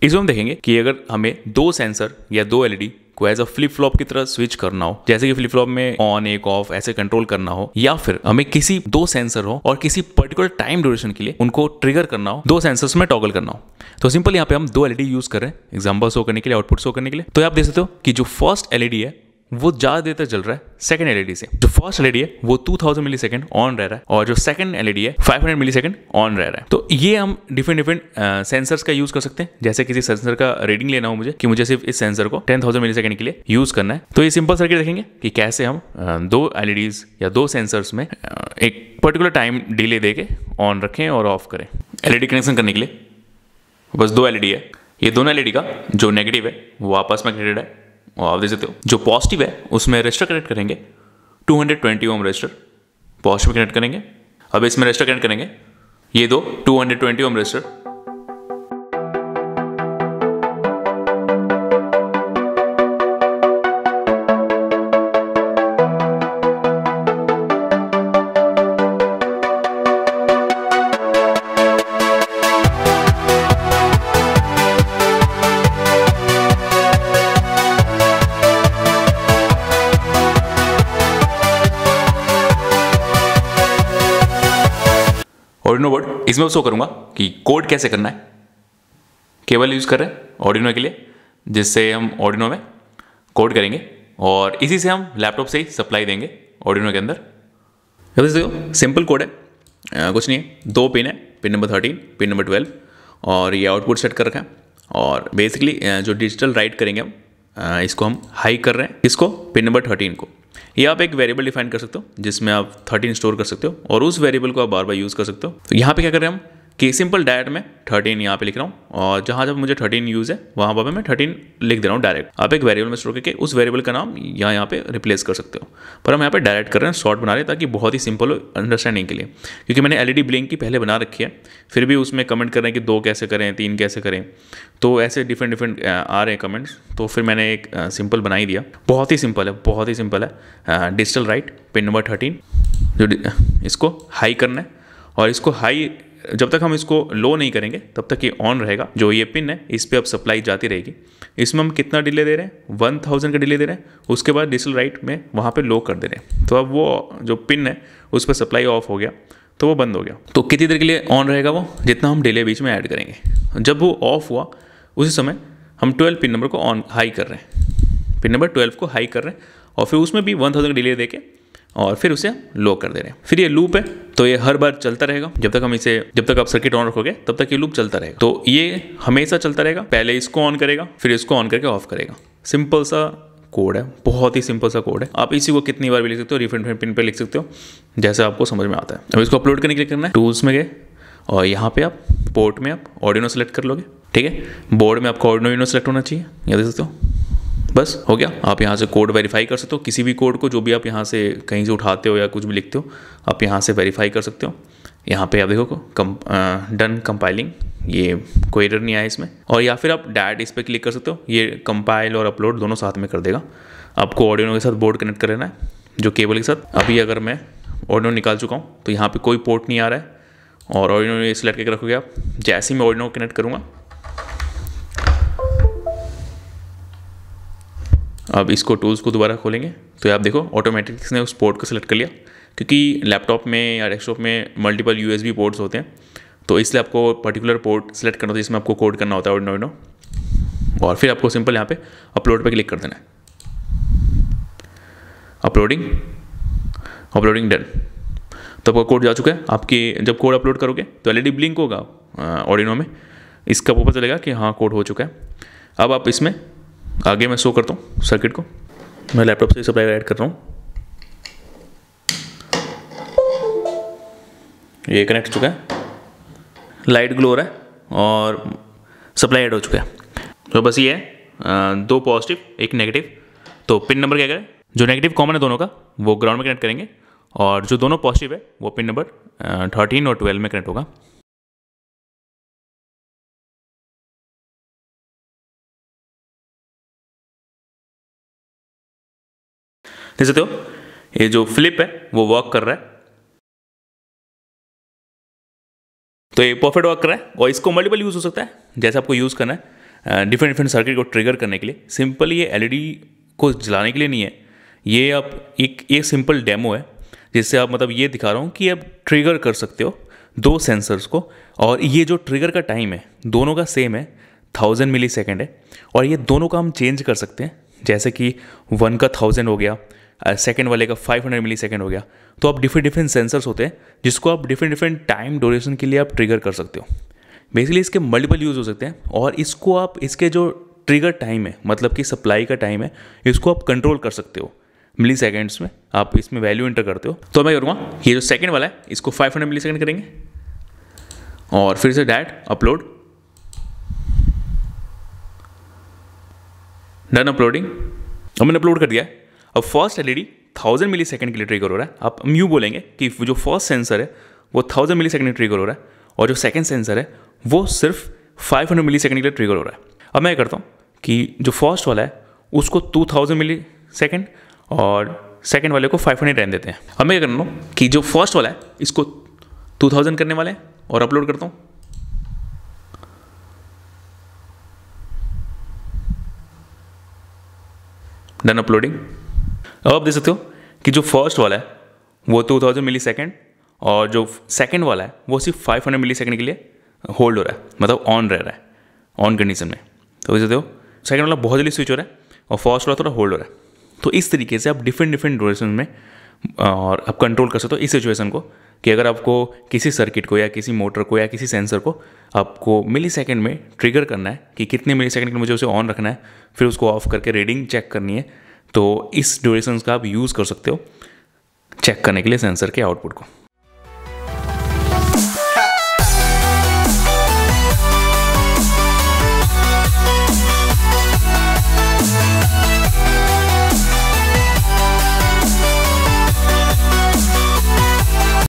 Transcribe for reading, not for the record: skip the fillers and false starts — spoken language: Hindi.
इसमें हम देखेंगे कि अगर हमें दो सेंसर या दो एलईडी को एज अ फ्लिप फ्लॉप की तरह स्विच करना हो, जैसे कि फ्लिप फ्लॉप में ऑन एक ऑफ ऐसे कंट्रोल करना हो, या फिर हमें किसी दो सेंसर हो और किसी पर्टिकुलर टाइम ड्यूरेशन के लिए उनको ट्रिगर करना हो, दो सेंसर्स में टॉगल करना हो, तो सिंपल यहाँ पे हम दो एलईडी यूज कर रहे हैं एग्जांपल शो करने के लिए, आउटपुट शो करने के लिए। तो आप देख सकते हो कि जो फर्स्ट एलईडी है वो ज्यादा देर तक जल रहा है सेकंड एलईडी से। जो फर्स्ट एलईडी है वो 2000 मिलीसेकंड ऑन रह रहा है और जो सेकंड एलईडी है 500 मिलीसेकंड ऑन रह रहा है। तो ये हम डिफरेंट सेंसर्स का यूज कर सकते हैं। जैसे किसी सेंसर का रीडिंग लेना हो मुझे कि मुझे सिर्फ इस सेंसर को 10,000 मिलीसेकंड के लिए यूज करना है, तो ये सिंपल सर्किट देखेंगे कि कैसे हम दो एलईडीज या दो सेंसर्स में एक पर्टिकुलर टाइम डिले देके ऑन रखें और ऑफ करें। एलईडी कनेक्शन करने के लिए बस दो एलईडी है। ये दोनों एलईडी का जो नेगेटिव है वो आपस में कनेक्टेड है और आप देख सकते हो जो पॉजिटिव है उसमें रेजिस्टर कनेक्ट करेंगे 220 ओम रेजिस्टर पॉजिटिव कनेक्ट करेंगे। अब इसमें रेजिस्टर कनेक्ट करेंगे ये दो 220 ओम रेजिस्टर। ऑर्डिनो बोर्ड इसमें शो करूंगा कि कोड कैसे करना है। केबल यूज कर रहे हैं ऑर्डिनो के लिए, जिससे हम ऑर्डिनो में कोड करेंगे और इसी से हम लैपटॉप से ही सप्लाई देंगे ऑर्डिनो के अंदर। देखो सिंपल कोड है, कुछ नहीं है, दो पिन है, पिन नंबर 13, पिन नंबर 12 और ये आउटपुट सेट कर रखा है। और बेसिकली जो डिजिटल राइट करेंगे हम इसको हम हाई कर रहे हैं, इसको पिन नंबर 13 को। ये आप एक वेरिएबल डिफाइन कर सकते हो जिसमें आप 13 स्टोर कर सकते हो और उस वेरिएबल को आप बार बार यूज़ कर सकते हो। तो यहाँ पे क्या कर रहे हैं हम कि सिंपल डायरेक्ट में 13 यहाँ पे लिख रहा हूँ और जहाँ जब मुझे 13 यूज़ है वहाँ पर मैं 13 लिख दे रहा हूँ डायरेक्ट। आप एक वेरिएबल में स्टोर करके उस वेरिएबल का नाम यहाँ पे रिप्लेस कर सकते हो, पर हम यहाँ पे डायरेक्ट कर रहे हैं, शॉर्ट बना रहे हैं ताकि बहुत ही सिंपल हो अंडरस्टैंडिंग के लिए। क्योंकि मैंने एलईडी ब्लिंक की पहले बना रखी है, फिर भी उसमें कमेंट कर रहे हैं कि 2 कैसे करें, 3 कैसे करें, तो ऐसे डिफरेंट आ रहे हैं कमेंट्स, तो फिर मैंने एक सिंपल बना ही दिया। बहुत ही सिंपल है, बहुत ही सिंपल है। डिजिटल राइट पिन नंबर 13 जो इसको हाई करना है और इसको हाई जब तक हम इसको लो नहीं करेंगे तब तक ये ऑन रहेगा। जो ये पिन है इस पर अब सप्लाई जाती रहेगी। इसमें हम कितना डिले दे रहे हैं, 1000 का डिले दे रहे हैं। उसके बाद डिजिटल राइट में वहाँ पे लो कर दे रहे हैं, तो अब वो जो पिन है उस पर सप्लाई ऑफ हो गया तो वो बंद हो गया। तो कितनी देर के लिए ऑन रहेगा वो, जितना हम डिले बीच में ऐड करेंगे। जब वो ऑफ हुआ उसी समय हम 12 पिन नंबर को ऑन हाई कर रहे हैं, पिन नंबर 12 को हाई कर रहे हैं और फिर उसमें भी 1000 का डिले देके और फिर उसे लो कर दे रहे हैं। फिर ये लूप है तो ये हर बार चलता रहेगा जब तक आप सर्किट ऑन रखोगे तब तक ये लूप चलता रहेगा। तो ये हमेशा चलता रहेगा, पहले इसको ऑन करेगा फिर इसको ऑन करके ऑफ करेगा। सिंपल सा कोड है, बहुत ही सिंपल सा कोड है। आप इसी को कितनी बार भी लिख सकते हो, डिफरेंट पिन पे लिख सकते हो जैसे आपको समझ में आता है। अब इसको अपलोड करने के लिए करना है, टूल्स में गए और यहाँ पे आप पोर्ट में आप ऑर्डिनो सेलेक्ट कर लोगे, ठीक है। बोर्ड में आपका ऑर्डिनो सेलेक्ट होना चाहिए, यहाँ देख सकते हो, बस हो गया। आप यहाँ से कोड वेरीफाई कर सकते हो, किसी भी कोड को जो भी आप यहाँ से कहीं से उठाते हो या कुछ भी लिखते हो आप यहाँ से वेरीफाई कर सकते हो। यहाँ पे आप देखो डन कंपाइलिंग, ये कोई एरर नहीं आया इसमें। और या फिर आप डायरेक्ट इस पर क्लिक कर सकते हो, ये कंपाइल और अपलोड दोनों साथ में कर देगा। आपको ऑर्डिनो के साथ बोर्ड कनेक्ट कर लेना है जो केबल के साथ। अभी अगर मैं ऑर्डिनो निकाल चुका हूँ तो यहाँ पर कोई पोर्ट नहीं आ रहा है और ऑर्डिनो सेलेक्ट करके रखोगे आप। जैसे ही मैं ऑर्डिनो कनेक्ट करूँगा, अब इसको टूल्स को दोबारा खोलेंगे तो आप देखो ऑटोमेटिक इसने उस पोर्ट को सिलेक्ट कर लिया। क्योंकि लैपटॉप में या डेस्कटॉप में मल्टीपल यूएसबी पोर्ट्स होते हैं, तो इसलिए आपको पर्टिकुलर पोर्ट सेलेक्ट करना होता है जिसमें आपको कोड करना होता है ऑर्डिनो। और फिर आपको सिंपल यहाँ पे अपलोड पे क्लिक कर देना है। Uploading done. तो आपका कोड जा चुका है। आपकी जब कोड अपलोड करोगे तो एलईडी ब्लिंक होगा ऑर्डिनो में, इसका पता चलेगा कि हाँ कोड हो चुका है। अब आप इसमें आगे मैं शो करता हूँ सर्किट को। मैं लैपटॉप से सप्लाई ऐड कर रहा हूँ, ये कनेक्ट हो चुका है, लाइट ग्लो हो रहा है और सप्लाई ऐड हो चुका है। तो बस ये है, 2 पॉजिटिव 1 नेगेटिव। तो पिन नंबर क्या करें, जो नेगेटिव कॉमन है दोनों का वो ग्राउंड में कनेक्ट करेंगे और जो दोनों पॉजिटिव है वो पिन नंबर 13 और 12 में कनेक्ट होगा। देख सकते हो ये जो फ्लिप है वो वर्क कर रहा है, तो ये परफेक्ट वर्क कर रहा है। और इसको मल्टीपल यूज हो सकता है जैसे आपको यूज करना है। डिफरेंट डिफरेंट सर्किट को ट्रिगर करने के लिए। सिंपली ये एलईडी को जलाने के लिए नहीं है, ये आप एक सिंपल डेमो है जिससे आप मतलब ये दिखा रहा हूँ कि आप ट्रिगर कर सकते हो दो सेंसर्स को। और ये जो ट्रिगर का टाइम है दोनों का सेम है, 1000 मिली सेकेंड है। और ये दोनों का हम चेंज कर सकते हैं, जैसे कि 1 का 1000 हो गया, सेकेंड वाले का 500 मिली सेकेंड हो गया। तो आप डिफरेंट डिफरेंट सेंसर्स होते हैं जिसको आप डिफरेंट डिफरेंट टाइम ड्यूरेशन के लिए आप ट्रिगर कर सकते हो। बेसिकली इसके मल्टीपल यूज़ हो सकते हैं और इसको आप इसके जो ट्रिगर टाइम है मतलब कि सप्लाई का टाइम है इसको आप कंट्रोल कर सकते हो मिली सेकेंड्स में। आप इसमें वैल्यू एंटर करते हो। तो मैं करूँगा ये जो सेकेंड वाला है इसको 500 मिली सेकेंड करेंगे और फिर से डायरेक्ट अपलोड, डन अपलोडिंग। अब मैंने अपलोड कर दिया है। अब फर्स्ट एलईडी 1000 मिली सेकेंड के लिए ट्रिगर हो रहा है। आप यूँ बोलेंगे कि जो फर्स्ट सेंसर है वो 1000 मिली सेकेंड ट्रिगर हो रहा है और जो सेकंड सेंसर है वो सिर्फ 500 मिली सेकेंड के लिए ट्रिगर हो रहा है। अब मैं करता हूँ कि जो फर्स्ट वाला है उसको 2000 मिली सेकेंड और सेकंड वाले को 500 रहने देते हैं। अब मैं क्या करना हूँ कि जो फर्स्ट वाला है इसको 2000 करने वाले हैं और अपलोड करता हूँ। Done uploading. अब आप देख सकते हो कि जो फर्स्ट वाला है वो 2000 मिली सेकेंड और जो सेकंड वाला है वो सिर्फ 500 मिली सेकेंड के लिए होल्ड हो रहा है, मतलब ऑन रह रहा है, ऑन कंडीशन में। तो देख सकते हो सेकंड वाला बहुत जल्दी स्विच हो रहा है और फर्स्ट वाला थोड़ा होल्ड हो रहा है। तो इस तरीके से आप डिफरेंट डिफरेंट ड्यूरेशन में और आप कंट्रोल कर सकते हो इस सिचुएशन को कि अगर आपको किसी सर्किट को या किसी मोटर को या किसी सेंसर को आपको मिली सेकेंड में ट्रिगर करना है कि कितने मिली सेकेंड के मुझे उसे ऑन रखना है, फिर उसको ऑफ करके रीडिंग चेक करनी है, तो इस ड्यूरेशन का आप यूज़ कर सकते हो चेक करने के लिए सेंसर के आउटपुट को।